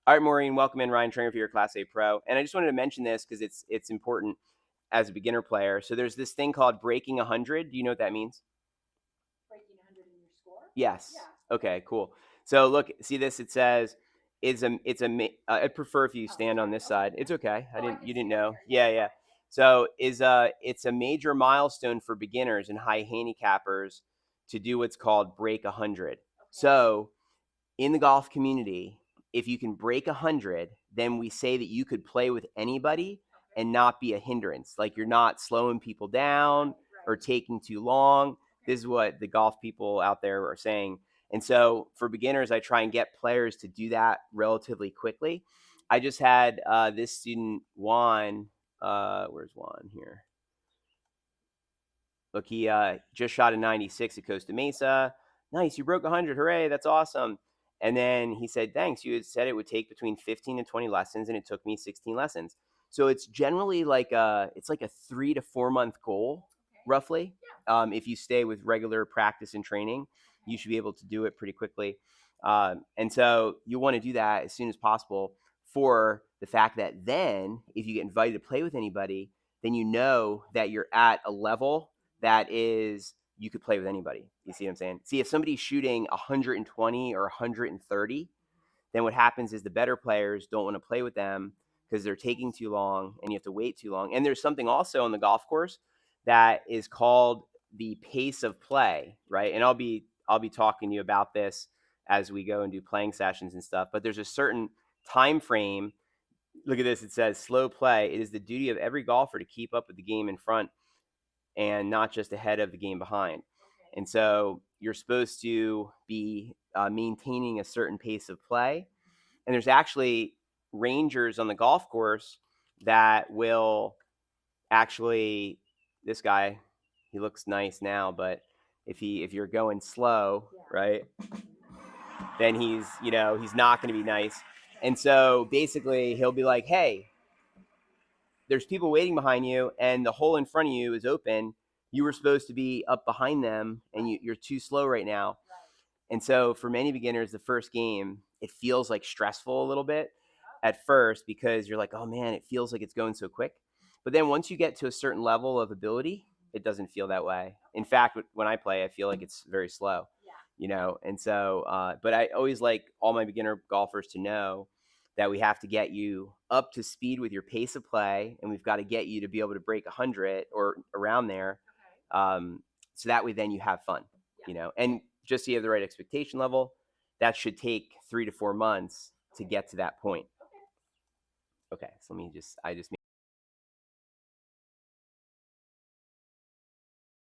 All right, Maureen, welcome in. Ryan Trainer for your Class A Pro. And I just wanted to mention this because it's important as a beginner player. So there's this thing called breaking 100. Do you know what that means? Breaking 100 in your score? Yes. Yeah. Okay, cool. So look, see this? It says I'd prefer if you Oh, stand on sorry. this Okay. side. It's okay. Oh, I You can didn't see it know. here. Yeah, Yeah, go yeah. ahead. So it's a major milestone for beginners and high handicappers to do what's called break 100. Okay. So in the golf community, if you can break 100, then we say that you could play with anybody Okay. and not be a hindrance. Like you're not slowing people down Right. or taking too long. Okay. This is what the golf people out there are saying. And so for beginners, I try and get players to do that relatively quickly. I just had this student, Juan. Where's Juan here? Look, he just shot a 96 at Costa Mesa. Nice, you broke 100. Hooray, that's awesome. And then he said, thanks. You had said it would take between 15 and 20 lessons, and it took me 16 lessons. So it's generally it's like a 3 to 4 month goal, Okay. roughly. Yeah. If you stay with regular practice and training, you Okay. should be able to do it pretty quickly. And so you want to do that as soon as possible for the fact that then if you get invited to play with anybody, then you know that you're at a level that is you could play with anybody. You see what I'm saying? See, if somebody's shooting 120 or 130, then what happens is the better players don't want to play with them because they're taking too long and you have to wait too long. And there's something also on the golf course that is called the pace of play, right? And I'll be talking to you about this as we go and do playing sessions and stuff. But there's a certain time frame. Look at this. It says slow play. It is the duty of every golfer to keep up with the game in front and not just ahead of the game behind. Okay. And so you're supposed to be maintaining a certain pace of play. And there's actually rangers on the golf course that will actually, this guy, he looks nice now, but if you're going slow, Yeah. right, then he's not going to be nice. And so basically he'll be like, hey, there's people waiting behind you and the hole in front of you is open. You were supposed to be up behind them and Right. you're too slow right now. Right. And so for many beginners, the first game, it feels like stressful a little bit Yep. at first because you're like, oh man, it feels like it's going so quick. But then once you get to a certain level of ability, it doesn't feel that way. In Okay. fact, when I play, I feel like it's very slow, Yeah. And so, but I always like all my beginner golfers to know that we have to get you up to speed with your pace of play, and we've got to get you to be able to break 100 or around there, Okay. um, so that way then you have fun, Yeah. and just so you have the right expectation level, that should take 3 to 4 months to Okay. get to that point. Okay. Okay, so let me just I just